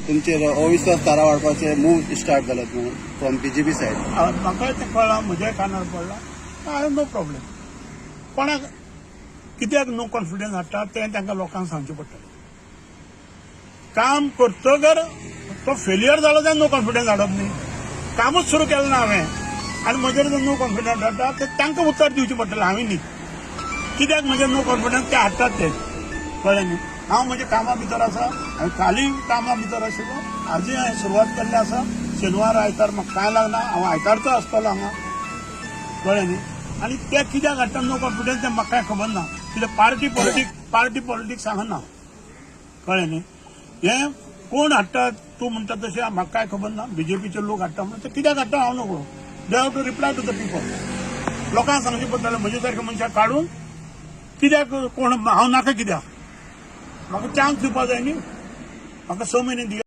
तुमचेर अविश्वास थारा वाडपाचे मूव स्टार्ट जाल्यात म्हणून फ्रॉम बीजेपी सायड. म्हाका तें कळ्ळां, म्हज्याय कानार पडलां. I have no problem. कोणाक कित्याक नो कॉन्फिडन्स हाडटा तें तांकां लोकांक सांगचें पडटलें. काम करतगर तो फेल्युअर जालो जाल्यार नो कॉन्फिडन्स हाडप न्ही. कामूच सुरू केलें ना हांवें आनी म्हजेर नो कॉन्फिडन्स हाडटा तें तांकां उत्तर दिवचें पडटलें, हांवें न्ही. कित्याक म्हजेर नो कॉन्फिडन्स ते हाडटात ते, कळ्ळें न्ही. हांव म्हज्या कामा भितर आसा, हांवें कालीय कामा भितर आशिल्लो, आजूय हांवें सुरवात केल्ली आसा. शेनवार आयतार म्हाका कांय लागना, हांव आयतारचो आसतलो हांगा, कळ्ळें न्ही. आनी ते कित्याक हाडटा नो कॉन्फिडन्स तें म्हाका कांय खबर ना. कित्याक पार्टी पॉलिटिक्स हांगा, कळ्ळें न्ही. हें कोण हाडटा तूं म्हणटा तशें म्हाका कांय खबर ना. बीजेपीचे लोक हाडटा म्हणून ते कित्याक हाडटा हांव नकळो. They have to reply to the people. लोकांक सांगचें पडटलें म्हजे सारके मनशाक काडून कित्याक कोण हांव नाका कित्याक. म्हाका चान्स दिवपा जाय न्ही. म्हाका 6 म्हयने